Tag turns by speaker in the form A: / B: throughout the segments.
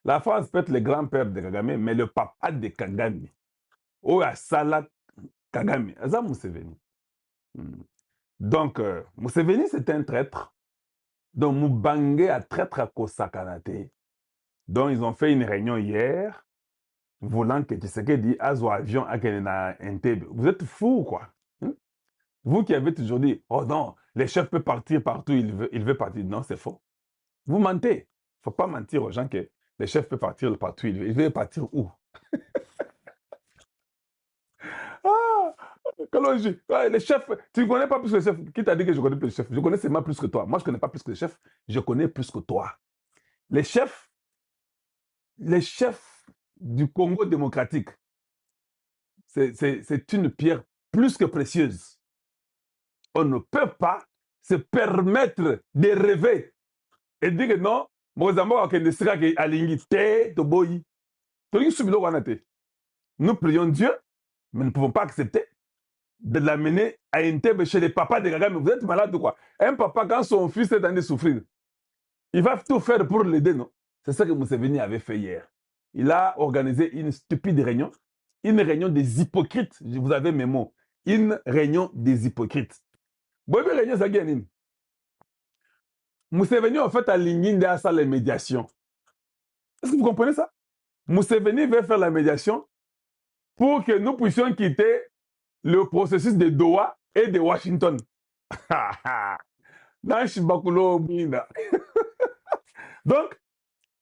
A: La France peut être le grand-père de Kagame, mais le papa de Kagame, oh, à Salah Kagame, ça Museveni. Donc, Museveni, c'est un traître. Donc, Mubangé a traître à Kosakanate. Donc, ils ont fait une réunion hier, voulant que Tshisekedi azo avion à Entebbe. Vous êtes fous, quoi. Vous qui avez toujours dit, oh non, les chefs peuvent partir partout, il veut partir. Non, c'est faux. Vous mentez. Il ne faut pas mentir aux gens que les chefs peuvent partir partout, il veut partir où? Ah, Kalonji, les chefs, tu ne connais pas plus que les chefs. Qui t'a dit que je connais plus les chefs? Je connais seulement plus que toi. Moi, je ne connais pas plus que les chefs. Je connais plus que toi. Les chefs du Congo démocratique, c'est une pierre plus que précieuse. On ne peut pas se permettre de rêver et dire que non, nous prions Dieu, mais nous ne pouvons pas accepter de l'amener à Entebbe chez les papas de Kagame. Vous êtes malade ou quoi? Un papa, quand son fils est en train de souffrir, il va tout faire pour l'aider, non? C'est ça que Museveni avait fait hier. Il a organisé une stupide réunion, une réunion des hypocrites. Vous avez mes mots. Une réunion des hypocrites. Bonne réunion, ça gagne. Museveni, en fait, a ligné à ça les médiations. Est-ce que vous comprenez ça? Museveni veut faire la médiation pour que nous puissions quitter le processus de Doha et de Washington. Donc,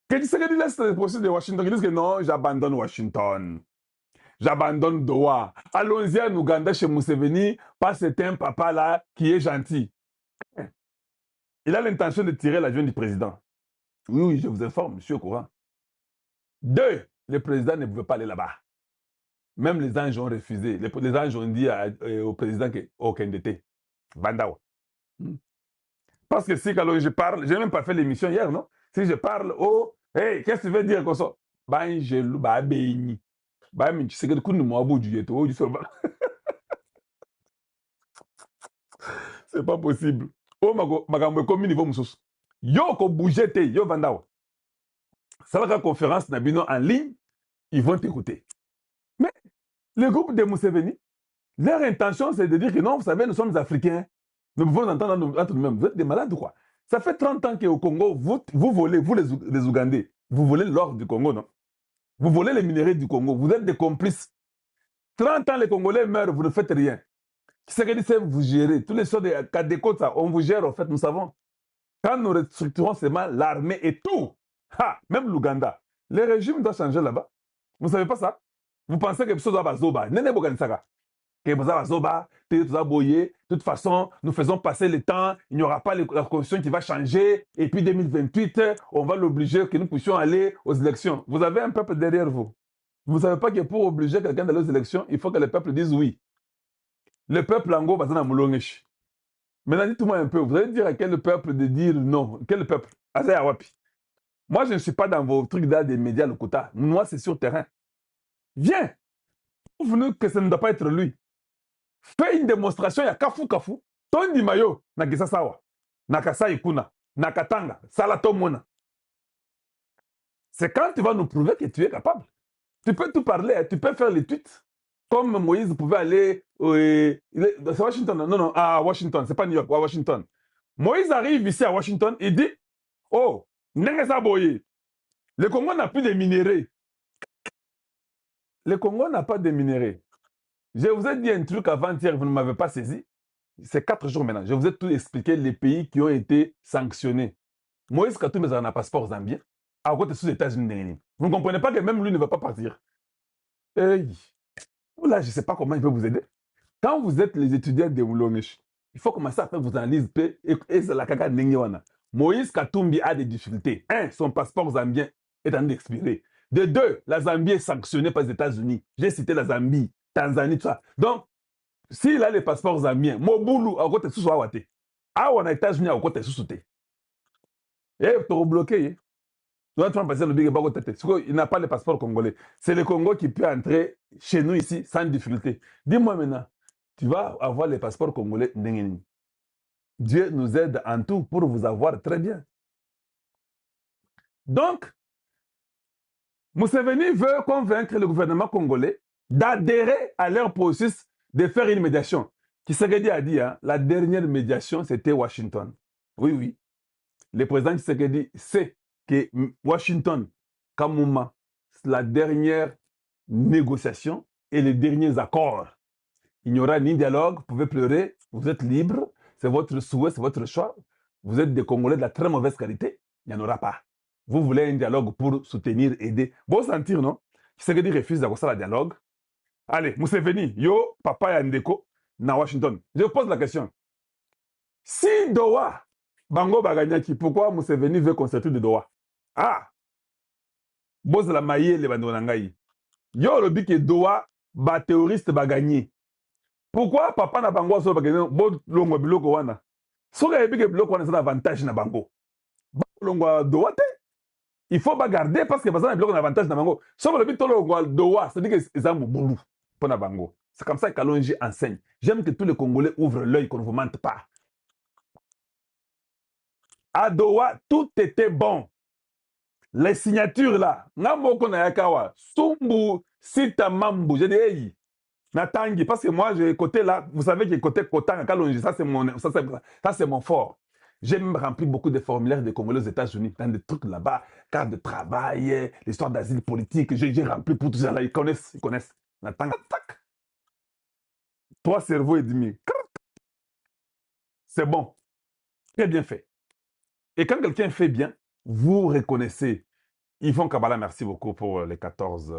A: que Tshisekedi laisse le processus de Washington, ils disent que non, j'abandonne Washington. J'abandonne Doha. Allons-y en Ouganda chez Museveni, parce que c'est un papa là qui est gentil. Il a l'intention de tirer l'avion du président. Oui, oui, je vous informe, je suis au courant. 2, le président ne pouvait pas aller là-bas. Même les anges ont refusé. Les anges ont dit au président que aucun d'été. Bandawa. Parce que si quand je parle, je n'ai même pas fait l'émission hier, non? Si je parle, oh, hey, qu'est-ce que tu veux dire comme ça? Ben, je l'ai, ben, béni. Ben, mais tu sais que le coup de moi, c'est pas possible. Oh, magambo comme niveau musus. Yo, ko bougete, yo, bandawa. Ça va la conférence Nabino en ligne, ils vont t'écouter. Mais le groupe de Museveni, leur intention, c'est de dire que non, vous savez, nous sommes Africains. Nous pouvons entendre entre nous-mêmes. Vous êtes des malades ou quoi? Ça fait 30 ans qu'au Congo, vous volez, vous les Ougandais, vous volez l'or du Congo, non? Vous volez les minéraux du Congo. Vous êtes des complices. 30 ans, les Congolais meurent, vous ne faites rien. Qui c'est qui dit vous gérez? Tous les sortes de Kadeko, on vous gère, en fait, nous savons. Quand nous restructurons seulement l'armée et tout, ha, même l'Ouganda, le régime doit changer là-bas. Vous ne savez pas ça? Vous pensez que ça doit être Zoba. Nene Boganisaka. De toute façon, nous faisons passer le temps, il n'y aura pas la constitution qui va changer, et puis 2028, on va l'obliger que nous puissions aller aux élections. Vous avez un peuple derrière vous. Vous ne savez pas que pour obliger quelqu'un d'aller aux élections, il faut que le peuple dise oui. Le peuple ango va dans Moulongesh. Maintenant, dites-moi un peu, vous allez dire à quel peuple de dire non? Quel peuple? Moi, je ne suis pas dans vos trucs là des médias Lokuta. Moi, c'est sur le terrain. Viens! Vous que ça ne doit pas être lui. Fais une démonstration, il y a Kafu Kafu, Tondi Mayo, Nagisa Sawa, Nakasa Ikuna, Nakatanga, Salatomona. C'est quand tu vas nous prouver que tu es capable. Tu peux tout parler, tu peux faire les tweets. Comme Moïse pouvait aller. C'est Washington, non, à Washington, c'est pas New York, à Washington. Moïse arrive ici à Washington, il dit oh, Nengesa Boye, le Congo n'a plus de minéraux. Le Congo n'a pas de minéraux. Je vous ai dit un truc avant-hier, vous ne m'avez pas saisi. C'est 4 jours maintenant. Je vous ai tout expliqué les pays qui ont été sanctionnés. Moïse Katumbi a un passeport zambien. À côté des États-Unis. Vous ne comprenez pas que même lui ne va pas partir. Hey. Là, je ne sais pas comment il peut vous aider. Quand vous êtes les étudiants de Moulongesh, il faut commencer à faire vos analyses. Moïse Katumbi a des difficultés. 1, son passeport zambien est en train d'expirer. De 2, la Zambie est sanctionnée par les États-Unis. J'ai cité la Zambie, Tanzanie, tout ça. Donc, s'il a les passeports zambiens, Moboulou, à côté de sous Awate. Ah, on a États-Unis à côté de sous Et tu es bloqué. Il n'a pas le passeport congolais. C'est le Congo qui peut entrer chez nous ici sans difficulté. Dis-moi maintenant, tu vas avoir les passeports congolais. Dieu nous aide en tout pour vous avoir très bien. Donc, Museveni veut convaincre le gouvernement congolais d'adhérer à leur processus de faire une médiation. Tshisekedi a dit, hein, la dernière médiation, c'était Washington. Oui, oui. Le président Tshisekedi sait que Washington, Kamuma, la dernière négociation et les derniers accords. Il n'y aura ni dialogue, vous pouvez pleurer, vous êtes libre, c'est votre souhait, c'est votre choix. Vous êtes des Congolais de la très mauvaise qualité, il n'y en aura pas. Vous voulez un dialogue pour soutenir, aider. Bon sentir, non? Tshisekedi refuse d'avoir ça, le dialogue. Allez, Museveni, yo, papa et Ndeko, na Washington. Je pose la question. Si Doha, Bango Baganyaki, pourquoi Museveni veut constituer de Doha? Ah, Boz la maille, les bandonangaï. Yo, le but que Doha, ba terroriste ba gagné. Pourquoi papa na bango so bagagné, bo longo biloko wana? Soka yebi que biloko wana c'est un avantage na bango. Ba longo Doha te. Il faut pas garder parce que ça a un avantage na bango. Sauf le but de Doha, c'est-à-dire que c'est un boulou pour na bango. C'est comme ça que Kalonji enseigne. J'aime que tous les Congolais ouvrent l'œil, qu'on ne vous mente pas. À Doha, tout était bon. Les signatures là, Namoko na Yakawa, Sumbu, Sita Mambu, j'ai dit, hey, Natangi, parce que moi, j'ai côté là, vous savez que côté Kotanga, Kalonji, ça c'est mon fort. J'ai même rempli beaucoup de formulaires de Congolais aux États-Unis, dans des trucs là-bas, carte de travail, l'histoire d'asile politique, j'ai rempli pour tout ça là, ils connaissent. Natanga, tac. 3 cerveaux et demi. C'est bon. Très bien fait. Et quand quelqu'un fait bien, vous reconnaissez. Yvon Kabbalah, merci beaucoup pour les 14.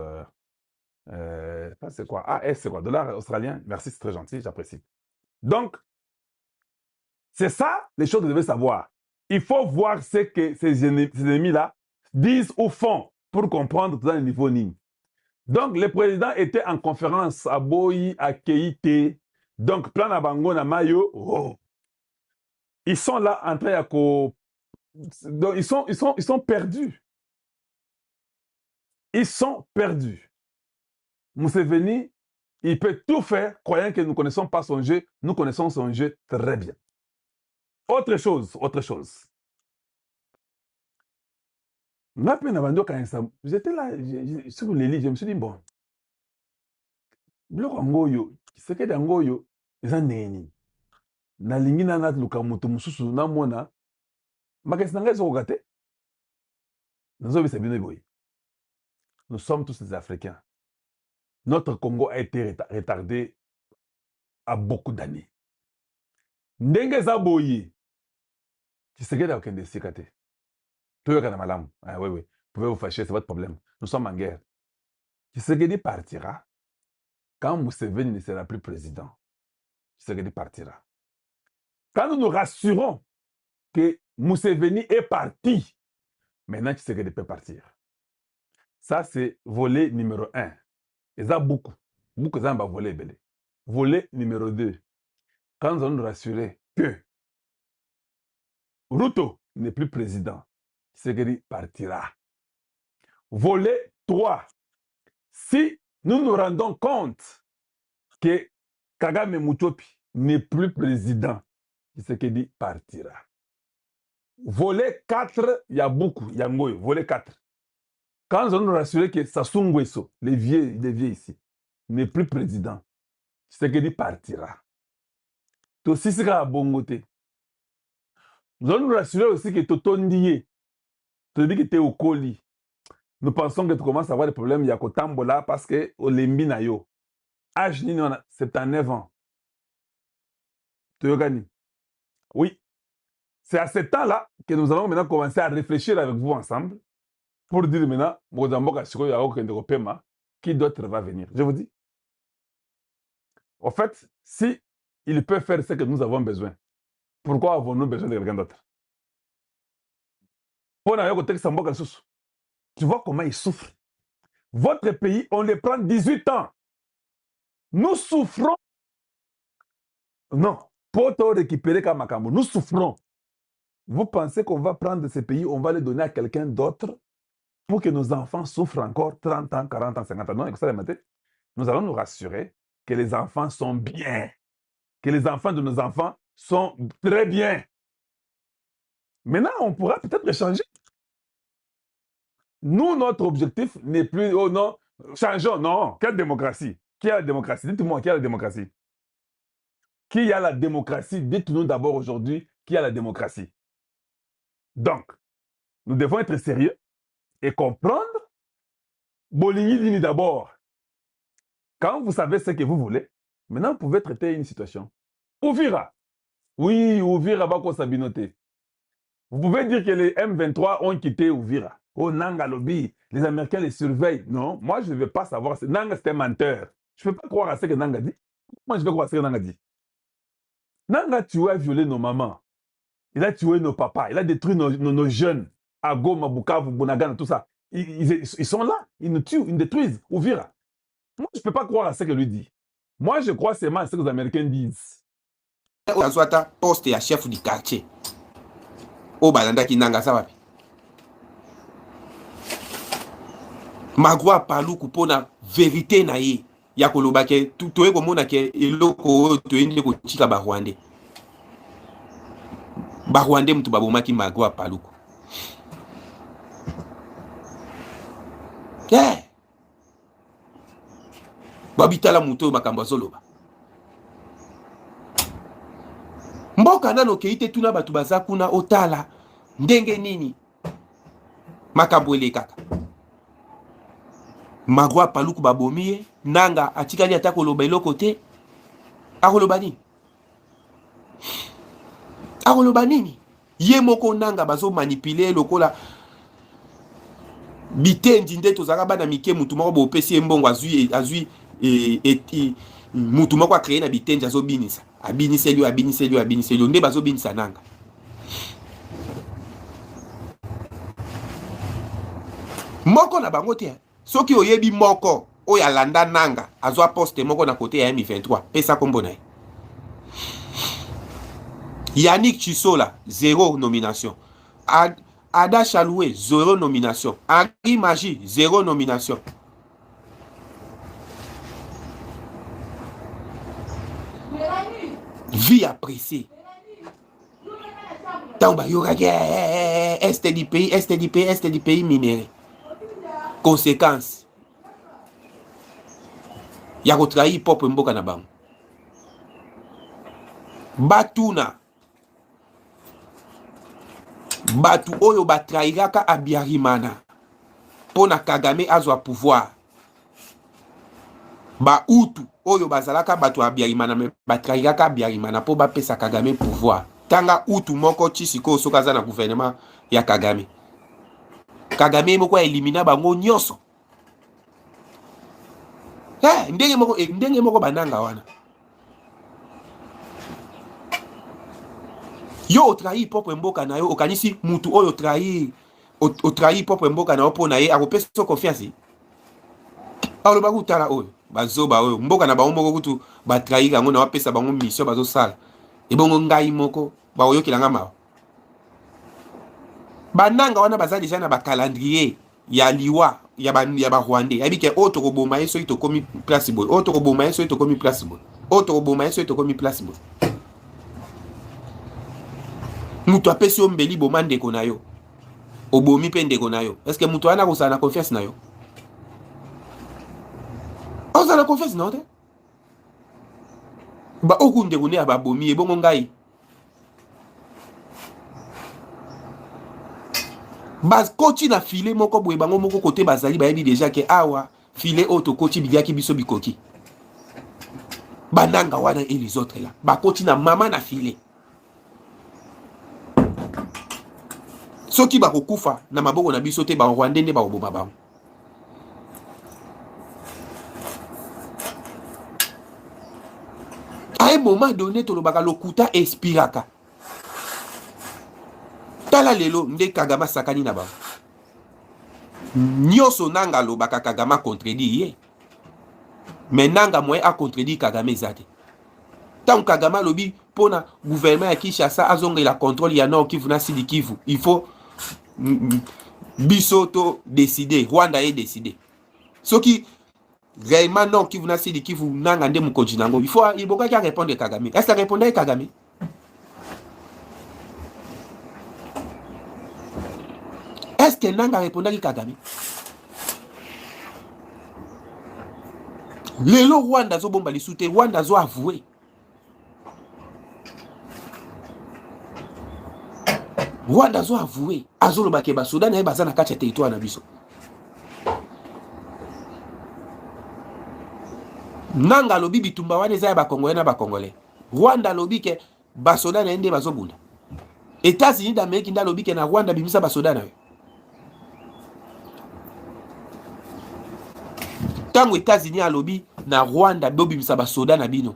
A: C'est quoi? Ah, c'est quoi? Dollar australien? Merci, c'est très gentil, j'apprécie. Donc, c'est ça les choses que vous devez savoir. Il faut voir ce que ces ennemis-là disent ou font pour comprendre dans le niveau NIM. Donc, le président était en conférence à Boyi, à Keïté. Donc, plan à Bango, na Mayo. Oh. Ils sont là en train de... Donc, ils sont perdus. Ils sont perdus. Museveni, il peut tout faire, croyant que nous ne connaissons pas son jeu. Nous connaissons son jeu très bien. Autre chose. J'étais là, sur les lits, je me suis dit, bon, biloko yango oyo, Tshisekedi yango oyo, eza neni. Nalingi nana luka moto mususu namona, makasi na ngai ezokoka te. Nazobisa bino boye. Nous sommes tous des Africains. Notre Congo a été retardé à beaucoup d'années. Ndenge za boye, Tshisekedi akende sika te. Toyoka na malamu. Ah oui, oui. Vous pouvez vous fâcher, c'est votre problème. Nous sommes en guerre. Tshisekedi partira quand Museveni ne sera plus président. Tshisekedi partira. Quand nous nous rassurons que Museveni est parti, maintenant Tshisekedi peut partir. Ça, c'est volet numéro 1. Et ça, beaucoup. Beaucoup de gens vont voler. Volet numéro 2. Quand nous allons nous rassurer que Ruto n'est plus président, Tshisekedi partira. Volet 3. Si nous nous rendons compte que Kagame Mutopi n'est plus président, Tshisekedi partira. Volet 4, il y a beaucoup, il y a Ngoyo. Volet 4. Quand nous allons nous rassurer que Sassou Nguesso, les vieux ici, n'est plus président, Tshisekedi partira. Aussi, c'est à Bongote. Nous allons nous rassurer aussi que Toto Ndiye, tu dis que tu es au colis. Nous pensons que tu commences à avoir des problèmes, il y a Kotambola parce que au Lembi na yo. Âge ni non, 79 ans. Tu gagnes. Oui. C'est à ce temps-là que nous allons maintenant commencer à réfléchir avec vous ensemble pour dire maintenant, qui d'autre va venir. Je vous dis. En fait, si il peut faire ce que nous avons besoin, pourquoi avons-nous besoin de quelqu'un d'autre? Tu vois comment il souffre. Votre pays, on les prend 18 ans. Nous souffrons. Non, pour te récupérer comme Makambo, nous souffrons. Vous pensez qu'on va prendre ces pays, on va les donner à quelqu'un d'autre pour que nos enfants souffrent encore 30 ans, 40 ans, 50 ans? Non, nous allons nous rassurer que les enfants sont bien, que les enfants de nos enfants sont très bien. Maintenant, on pourra peut-être les changer. Nous, notre objectif n'est plus, oh non, changeons, non. Quelle démocratie? Qui a la démocratie? Dites-moi, qui a la démocratie? Qui a la démocratie? Dites-nous d'abord aujourd'hui qui a la démocratie. Donc, nous devons être sérieux et comprendre. Boligny dit d'abord, quand vous savez ce que vous voulez, maintenant vous pouvez traiter une situation. Ouvira. Oui, Ouvira va s'abinoter. Vous pouvez dire que les M23 ont quitté Ouvira. Oh, Nanga Lobby, les Américains les surveillent. Non, moi je ne veux pas savoir. Nanga c'est un menteur. Je ne peux pas croire à ce que Nanga dit. Moi je vais croire à ce que Nanga dit. Nanga tué a violé nos mamans. Il a tué nos papas. Il a détruit nos jeunes. À Goma, Bukavu, Bunagana, tout ça. Ils sont là. Ils nous tuent, ils nous détruisent. Ouvira. Moi, je ne peux pas croire à ce que lui dit. Moi, je crois seulement à ce que les Américains disent.
B: Azwata poste ya chef du quartier. O balanda ki nanga sawapi. Magwa paluku pona vérité na ye. Ya koloba ke toye komona ke eloko toyende ko tika ba Rwandais. Ba Rwandais mutu babomaki Magwa paluku. Yeah. Babitala muto makambo zoloba. Mboka nano keite tuna batu baza kuna otala ndenge nini makambo elekaka. Magwa paluku babomiye nanga atikali atako loba eloko te. Akoloba nini? Akoloba nini? Ye moko nanga bazo manipuler lokola bitendi nde tozaka bana mike mutu moko bopesi mbongo azui mutu moko akréer na bitendi azobinisa. Abiniseli nde bazobinisa nanga. Moko na bango te. Soki oyebi moko oyo alanda nanga azwa poste moko na kote ya M23 pesa kombo na ye. Yannick Chisola 0 nomination. Ada Chaloué 0 nomination. Henri Magie 0 nomination. Vie appréciée. Tamba yoraki est du pays minéré. Conséquence. Ya ko trahir peuple mboka na bango. Batuna. Batu oyo batrahiraka Abiyarimana. Pona Kagame azwa pouvoir. Ba utu oyo bazalaka batu Abiyarimana me batrahiraka Abiyarimana po bapesa Kagame pouvoir. Tanga utu moko chisiko sokaza na gouvernement ya Kagame. Kagame moko elimina bango nyonso. Ndenge moko bananga wana. Yo otrahi propre mboka na yo okanisi mutu oyo otrahi propre mboka na yo pona ye akopesa confiance. Aloba kutala oyo bazoba oyo mboka na bango moko kutu batrahi kango na wapesa bango mission bazo sala. Ebongo ngai moko baoyokilanga mawa. Bananga wana baza deja na ba calendrier ya liwa ya ba Rwandais. Yabike auto koboma yeso ito komi place boy. Auto koboma yeso ito komi place boy. Auto koboma yeso ito komi place boy. Mutu apesi yo mbeli boma ndeko na yo. Obomi pe ndeko na yo. Est-ce que mutu wana kosala na confiance na yo? Osala na confiance na yo te? Ba oku ndeko ne ababomi ebongo ngai. Bas koti na filet moko boye bango moko kote bazali bayebi déjà ke awa filet auto koti bidiaki biso bikoki. Bananga wana et les autres là. Ba koti na mama na filet. Soki ba kokufa na maboko na biso te ba Rwandais nde ba oboma bango. À un moment donné tolobaka lokuta expiraka. Tala lelo nde Kagama sakani na bango. Nyoso nanga lobaka Kagama contredit ye. Mais nanga moye a contredit Kagame zate. Tant Kagama lobi pona gouvernement ya Kinshasa azonga la contrôle ya Nord Kivu na Sud Kivu. Il faut Bisoto décider, Rwanda est décidé. Ce qui réellement Nord Kivu na Sud Kivu nanga nde mukonji nango. Il faut répondre à Kagame. Est-ce que répondre à Kagame? Est-ce est-ce que Nanga répondaki Kagame? Lelo Rwanda zo bomba lisute, Rwanda zo avoué. Rwanda zo avoué. Azolo bakeba Soudan na bazana kacha territoire na biso. Nanga lobi bitumba wana eza ya bakongolais na bakongolais. Rwanda lobi ke basoda na ende bazobunda. États-Unis d'Amérique nda lobi ke na Rwanda bimisa basoda na yo. Tango États-Unis a lobi na Rwanda bobimisa basoda na bino.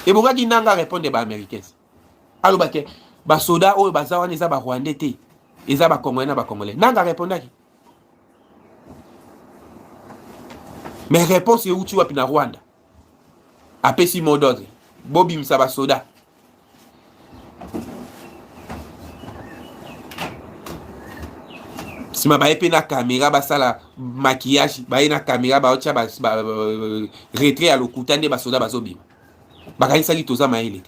B: Et bongaki Nanga répondre ba américains. Aloba ke basoda oyo baza wana eza ba Rwandais te. Eza bakongolais na bakongolais. Nanga répondaki. Mais réponse est où tu vas pina Rwanda. Après si mot d'ordre. Bobi Msaba Soda. Si ma baye na caméra basala maquillage, baye na caméra ba ocha ba retrait à l'okutande ba soda bazobi. Bakaisa li toza maele.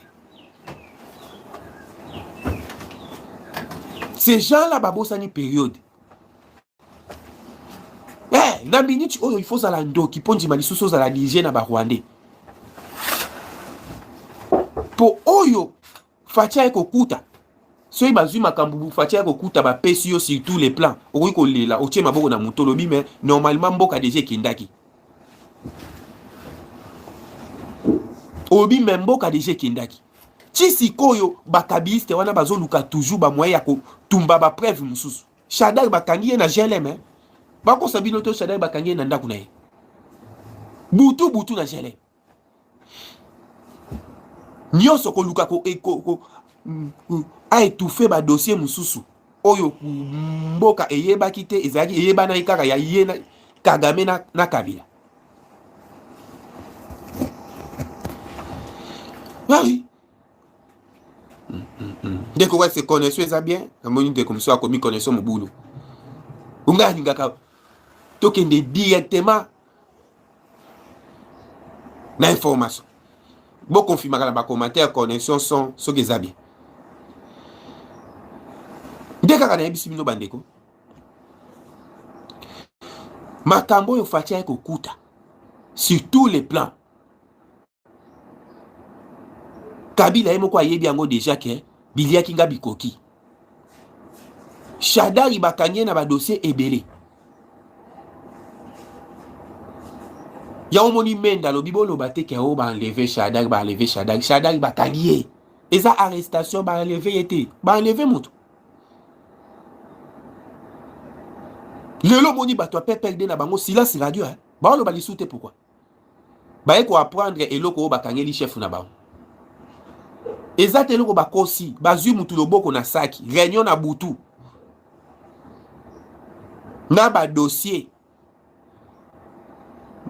B: Ces gens-là babosani période. Na minute oyo il faut za la ndoki ponji malisuso za la Niger na ba Rwandais. Po oyo fatia ekokuta. So bazui makambu fatia ekokuta ba pesi yo sur tous les plans. Okoki kolela otie maboko na mutolobi mais normalement mboka déjà kindaki. Obi mboka déjà kindaki. Chisikoyo bakabiliste wana bazoluka toujours ba moyen ya ko tumba ba preuve mususu. Shadak bakangi na GLM bako sabino to Shadak bakangi na ndaku na ye. Butu na GLM. Nyonso ko luka ko a étouffé ba dossier mususu. Oyo mboka eyeba kite ezaki eyeba na ikaka ya yena Kagame na Kabila. Oui. Dès que se connaissez ça bien, amoni de comme ça comme connaissons mon boulot. Unga ngaka tokende directement na information. Bon confirmer dans les commentaires connaissons sont ce que ça bien. Dès que kana ebisi bino bandeko. Makambo yo fatia ekokuta sur tous les plans. Kabila emoko ayebi yango déjà ke bilia kinga bikoki. Shadari bakanye na ba dossier ebele. Ya omoni menda lo bibolo bateke o ba enlever Shadari, Shadari bakanye. Eza arrestation ba enlever été, ba enlever mutu. Lelo moni bato pepelde na bango silence radio hein. Ba lo ba lisute pourquoi? Ba eko apprendre eloko o bakanye li chef na bango. Ezate eloko bakosi, bazui mutu loboko na saki, réunion na butu. Na ba dossier.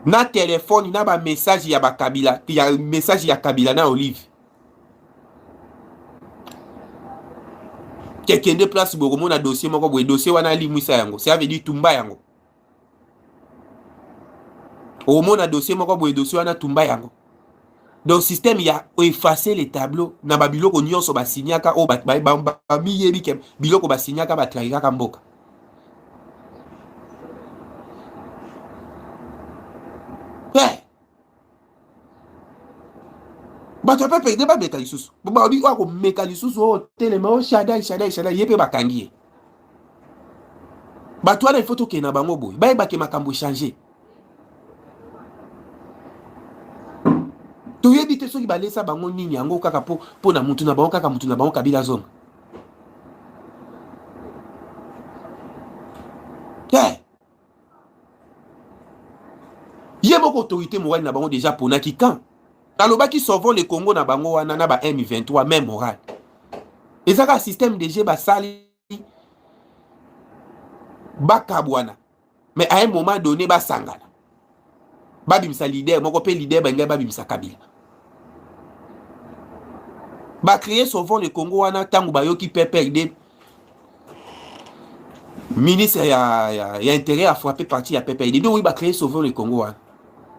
B: Na téléphone, na ba message ya ba Kabila, ya message ya Kabila na Olive. Kekende place bokomo na dossier moko boye dossier wana limwisa yango. Ça veut dire tumba yango. Omo na dossier moko boye dossier wana tumba yango. Donc système il a effacé les tableaux na babiloko nyonso ba signaka o ba miyebi ke biloko ba signaka ba trahira mboka. Bato pa perde ba meka lisusu. Ba obi wa ko meka lisusu o telema o Shadai yepe bakangi. Bato wana il faut to ke na bango boy. Ba ba ke makambo changer. To yebi te soki balesa bango nini yango kaka po na mutu na bango kaka mutu na bango Kabila zonga. Yé moko autorité morale na bango déjà pona ki kan. Alobaki sauvons le Congo na bango wana na ba M23 même moral. Ezaka système DG basali bakabwana. Mais à un moment donné ba sangana. Babimsa leader moko pe leader benga babimsa Kabila. Ba créer sauvons le Congo wana tangu bayoki PPRD. Ministre ya intérêt à frapper parti ya PPRD. Donc oui ba créer sauvons le Congo wana.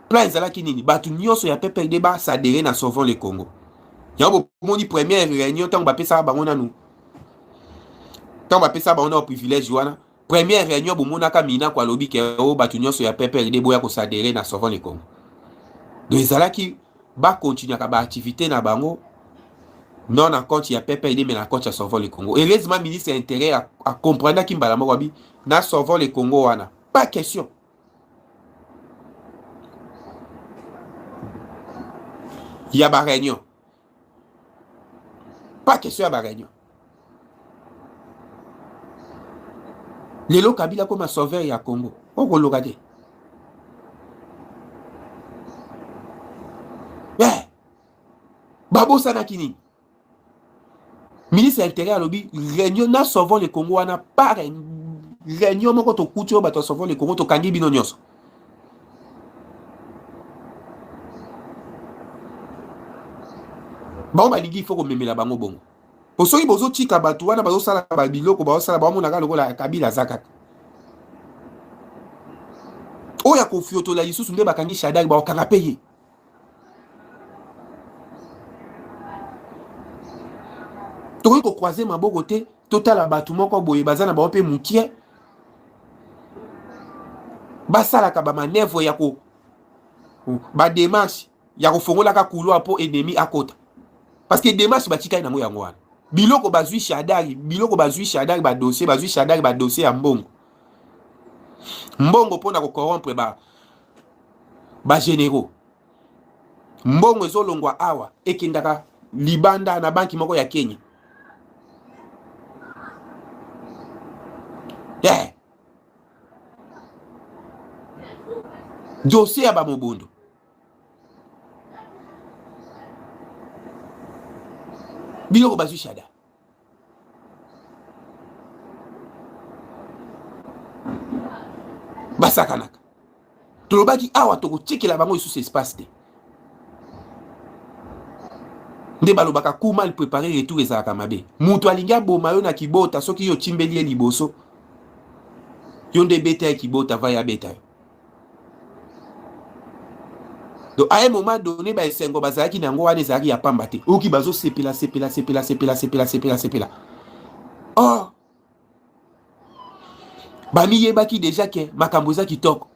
B: Plan ezalaki nini batu nyonso ya PPRD ba s'adhérer na sauvons le Congo. Yango moni première réunion tango ba pesa bango nanu. tant ba pesa ba on a privilège wana première réunion bomonaka mina kwa lobi ke o batu nyonso ya PPRD boya ko s'adhérer na Sauvons le Congo. Donc ezalaki ba continuer ka ba activité na bango non na compte ya PPRD mais na compte ya Sauvons le Congo. Heureusement ministre a intérêt à comprendre ki mbala moko bi na Sauvons le Congo wana. Pas question. Il y a ba réunion. Pas question ya ba réunion. Lelo Kabila comme sauveur ya Congo. On regarde. Eh. Babo Sanakini. Ministre intérieur à lobby réunion na Sauvons le Congo wana pas réunion moko to kucho ba to Sauvons le Congo to kangi bino nyonso. Ba on il faut ko memela bango bongo. Osoki bozo tika batu wana bazo sala ba biloko bazo sala ba mona ka lokola Kabila zakat. Oya ko fioto la lisusu nde bakangi Shaddai ba okanga payer. Tokoki ko croiser maboko te total batu moko boye bazana ba pe mukie. Basala ka ba manevre ya ko ba démarche ya ko fongola ka couloir po ennemi akota. Parce que démarche batika na mo yango wana. Biloko bazui Shaddai ba dossier bazui Shaddai ba dossier ya mbongo. Mbongo pona ko corrompre ba généraux. Mbongo ezolongwa awa ekendaka libanda na banki moko ya Kenya. Yeah. Dossier ya ba mobondo. Biloko bazui Shaddai. Basakanaka. Tolobaki awa toko tikela bango sous espace te. Nde balobaka ku mal préparer retour ezalaka mabe. Mutu alinga boma yo na kibota soki yo chimbeli liboso. Yo nde beta kibota va ya beta yo. Donc à un moment donné ba esengo bazaki nango wana ezaki ya pamba te. Oki bazo sepela. Oh. Bami yebaki déjà ke makambo za kitoko.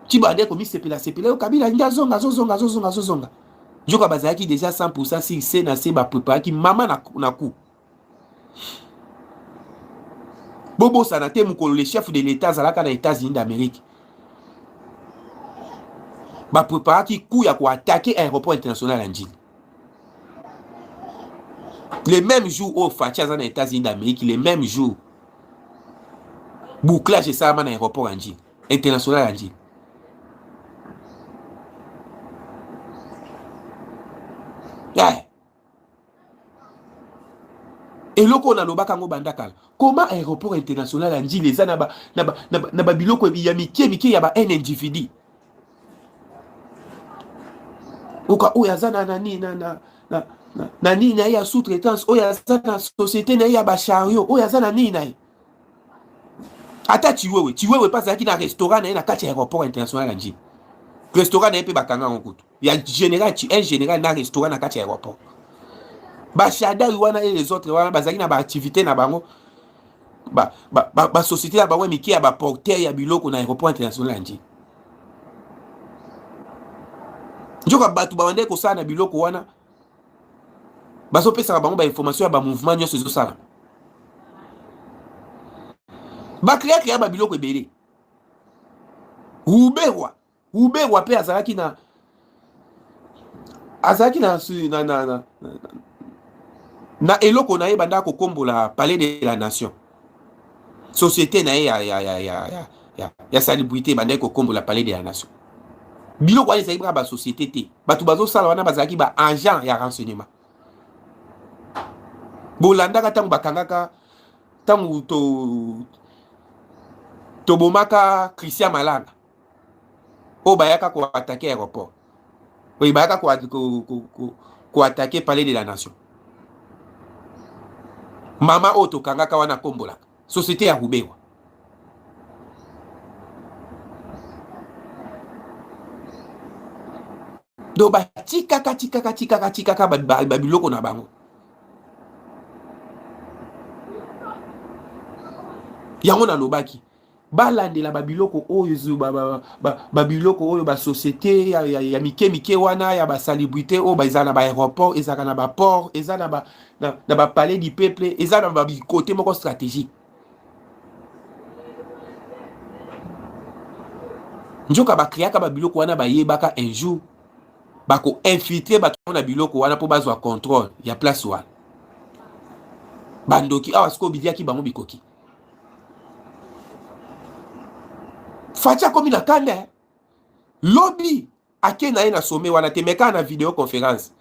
B: Tibade komi sepela yo Kabila nda zonga. Joka bazaki déjà 100% si c'est na se ba préparer ki mama na coup. Bobo Sanate mukolo le chef de l'état zalaka na États-Unis d'Amérique. Ba préparer ki coup ya ko attaquer aéroport international en Njili. Le même jour au Fatia dans les États-Unis d'Amérique, le même jour bouclage ça à l'aéroport en Njili, international en Njili. Yeah. Et loko na lobaka ngo bandakala. Comment aéroport international en Njili les na ba biloko ya miki ya ba individu. Oka oya zana nani na nini na ya sous-traitance oya zana société na ya ba chariot oya zana nini na ata chiwewe pas zaki na restaurant na kati aéroport international en Njili. Restaurant na pe bakanga ngokutu. Ya général un général na restaurant na kati aéroport. Ba Shaddai wana et les autres wana bazaki na ba activité na bango ba société na bango miki ya ba porteur ya biloko na aéroport international en Njili. Njoka batu bawande ko sana biloko wana baso pesa bango ba information ya ba mouvement nyonso zo sala. Ba créer ba biloko ebele. Uberwa pe azalaki na eloko na ye banda ko kombola palais de la nation. Société na ye ya salubrité banda ko kombola palais de la nation. Biloko wale zaibra ba société te. Batu bazo sala wana bazalaki ba agent ya renseignement. Bolandaka tangu bakangaka tangu to bomaka Christian Malanga. O bayaka ko attaquer aéroport. O bayaka ko attaquer palais de la nation. Mama oto kangaka wana kombola. Société ya Rubewa. Do ba tikaka ba biloko na bango. yango na lobaki balandela babiloko oyo babiloko oyo basociété ya mike wana ya basalibrité oyo eza na baéroport ezalaka na baport eza na bapalais du peuple eza na babikote moko stratégique njoka bakreaka babiloko wana bayebaka un jour bako-infiltre bato na biloko wana mpo bazwa contrôle ya place wana bandoki awa sikoyo biliaki bango bikoki Fatia komi na kanda lobi ake na ye na sommet wana te meka na vidéoconférence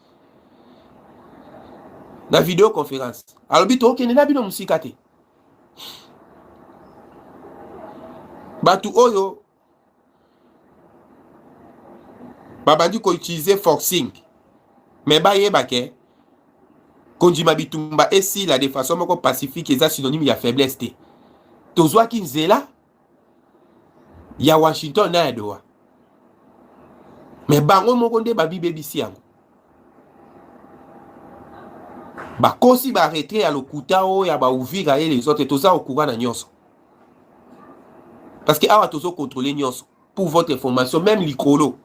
B: alobi tokende na bino musika te batu oyo babandi ko utiliser forcing mais bayeba ke kondima bitumba esila de façon moko pacifique eza synonyme ya faiblesse te tozwaki nzela ya Washington na ya Doha mais bango moko nde babibebisi yango bakosi baretre ya lokuta oyo ya bauvira ye les autres toza okura na nyonso parce que awa tozo contrôler nyonso pour votre information même likolo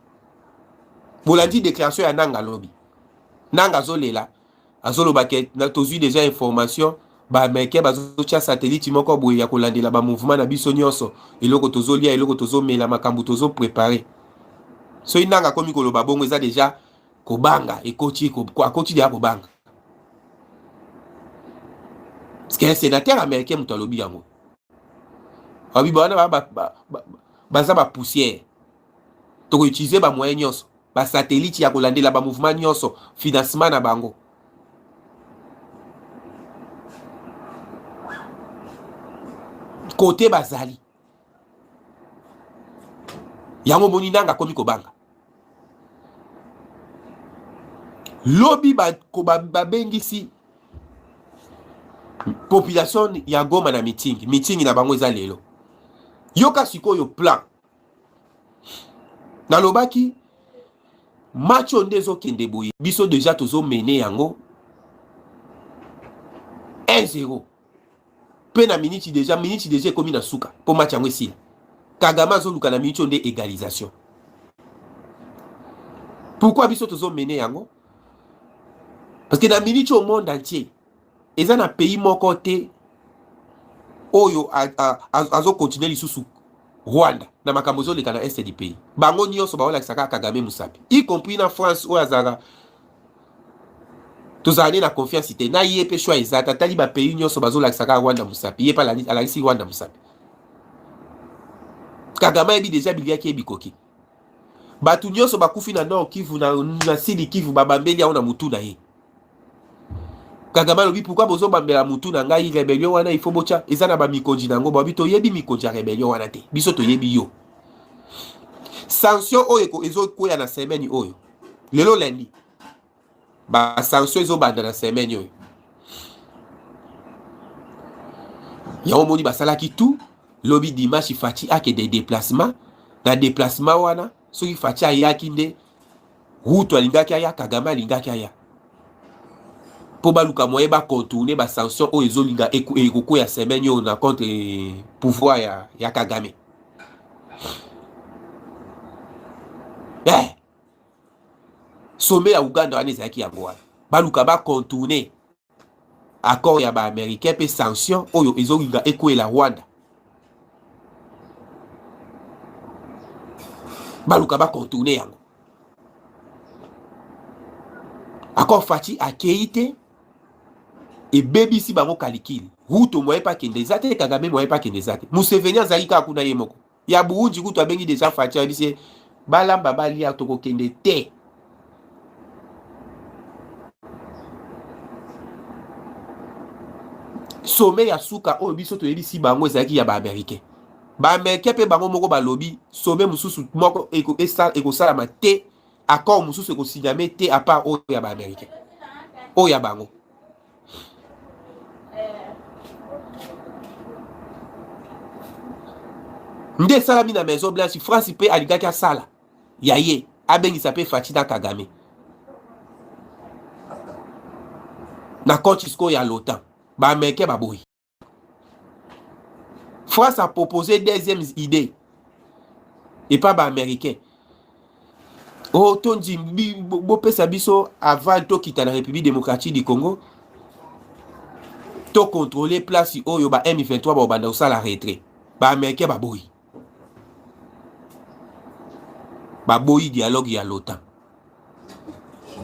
B: bolandi déclaration ya nanga lobi nanga azolela azoloba ke tozwi déjà information baaméricain bazotia satellite moko boye ya kolandela bamouvement na biso nyonso eloko tozolia eloko tozomela makambo tozoprépare so inanga komi koloba bongo eza déjà kobanga ekoti deja kobanga parce que sénateur américain moto alobi yango abi bana baza bapoussière tokoutilize bamoyen nyonso basatellite ya kolandela bamouvement nyonso financement na bango côté bazali yango moni nanga komi kobanga lobi babengisi population ya Goma na meeting na bango eza lelo yoka sikoyo plan nalobaki match onde ezokende boye biso déjà tozomene yango 1-0 pe na minute déjà ekomi na suka po match yango esila Kagame azoluka na minute onde égalisation pourquoi biso tozomene yango parce que na minute au monde entier eza na pays moko te oyo azo continuer lisusu Rwanda na makambo zoleka na est du pays bango nyonso baolakisaka Kagame Musapi y compris na France oyo azaka tozali na confiance te na ye pe choix ezata tali ba pays nyonso bazolakisaka Rwanda Musapi ye pa alakisi Rwanda Musapi Kagame ebi déjà biliaki ebikoki batu nyonso bakufi na Nord Kivu na Sud Kivu babambeli aona mutu na ye Kagame lobi pourquoi bozo bambela mutu na ngai rébellion wana il faut bocha eza na ba mikonji nango ba bito yebi mikonji ya rébellion wana te biso to yebi yo sanction oyo ezo koya na semaine oyo lelo lundi ba sanction ezo banda na semaine oyo yango moni basalaki tout lobi dimanche Fati ake des déplacements na déplacement wana soki Fati ayaki nde route alingaki aya Kagame alingaki aya po baluka moyen ba contourner ba sanction o ezolinga ekoko ya semaine yo na contre pouvoir ya Kagame sommet ya Uganda wana ezalaki yango wana baluka ba contourner accord ya ba américain pe sanction oyo ezolinga ekoela Rwanda baluka ba contourner yango accord Fati akeite et baby si bango kalikili route moye pa kende zate Kagame moye pa kende zate Museveni azali ka kuna ye moko ya Burundi kutu abengi déjà Fati abisi balamba balia toko kende te sommet ya suka oyo biso to yebisi bango ezalaki ya ba américain pe bango moko balobi sommet mususu moko ekosalama te accord mususu ekosinyame te à part oyo ya ba américain oyo ya bango nde salami na Maison Blanche France pe alingaki asala ya ye abengisa pe Fati na Kagame na konti siko ya l'OTAN ba américain baboyi France a proposé deuxième idée. Et pas américain. Oh, tondi bopesa biso avant to kita na République démocratique du Congo. To contrôler place oyo ba M23 ba banda osala retrait. Ba américain ba boyi. Ba boyi dialogue ya l'OTAN.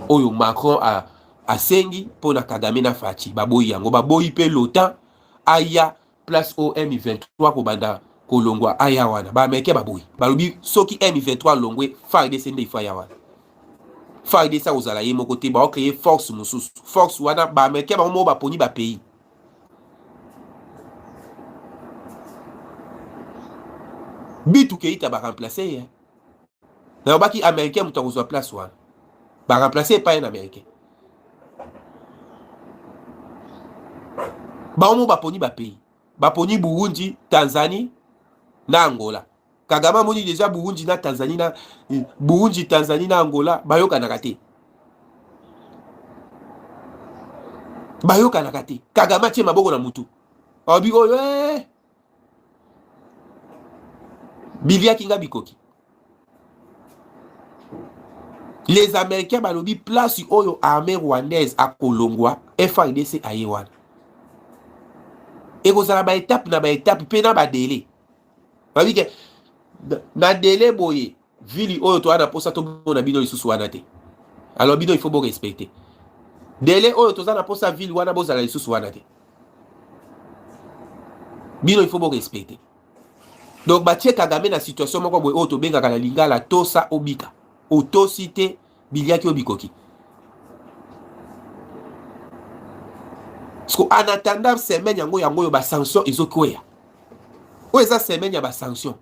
B: Oyo Macron a sengi pour na Kagame na Fachi. Ba boyi yango ba boyi pe l'OTAN aya place au M23 ko banda kolongwa aya wana ba meke baboyi balobi soki M23 longwe FARDC nde ifaya wana FARDC ozala ye moko te ba créer force mususu force wana ba meke ba mo ba poni ba pays bitu keita ba remplacer hein na baki américain muta kozwa place wana ba remplacer pas un américain ba mo ba poni ba pays ba poni Burundi Tanzanie na Angola. Kagame moni déjà Burundi na Tanzanie na Burundi Tanzanie na Angola bayoka na kate. Bayoka na kate. Kagame tie maboko na mutu. Obi oyo Bilia kinga bikoki. Les Américains balobi place oyo armée rwandaise a Kolongwa FARDC ayewana. Et vous avez ba étape na ba étape pe na ba délai. Babi ke na délai boye vili oyo to ana posa to na bino lisusu wana te. Alors bino il faut bon respecter. Délai oyo to na posa vili wana bozala lisusu wana te. Bino il faut bon respecter. Donc ba tie Kagame na situation moko boye oyo to benga kana lingala tosa obika. Autocité biliaki obikoki. Parce qu'en attendant semaine yango ba sanction ezokwea. Ou eza semaine ya ba sanction.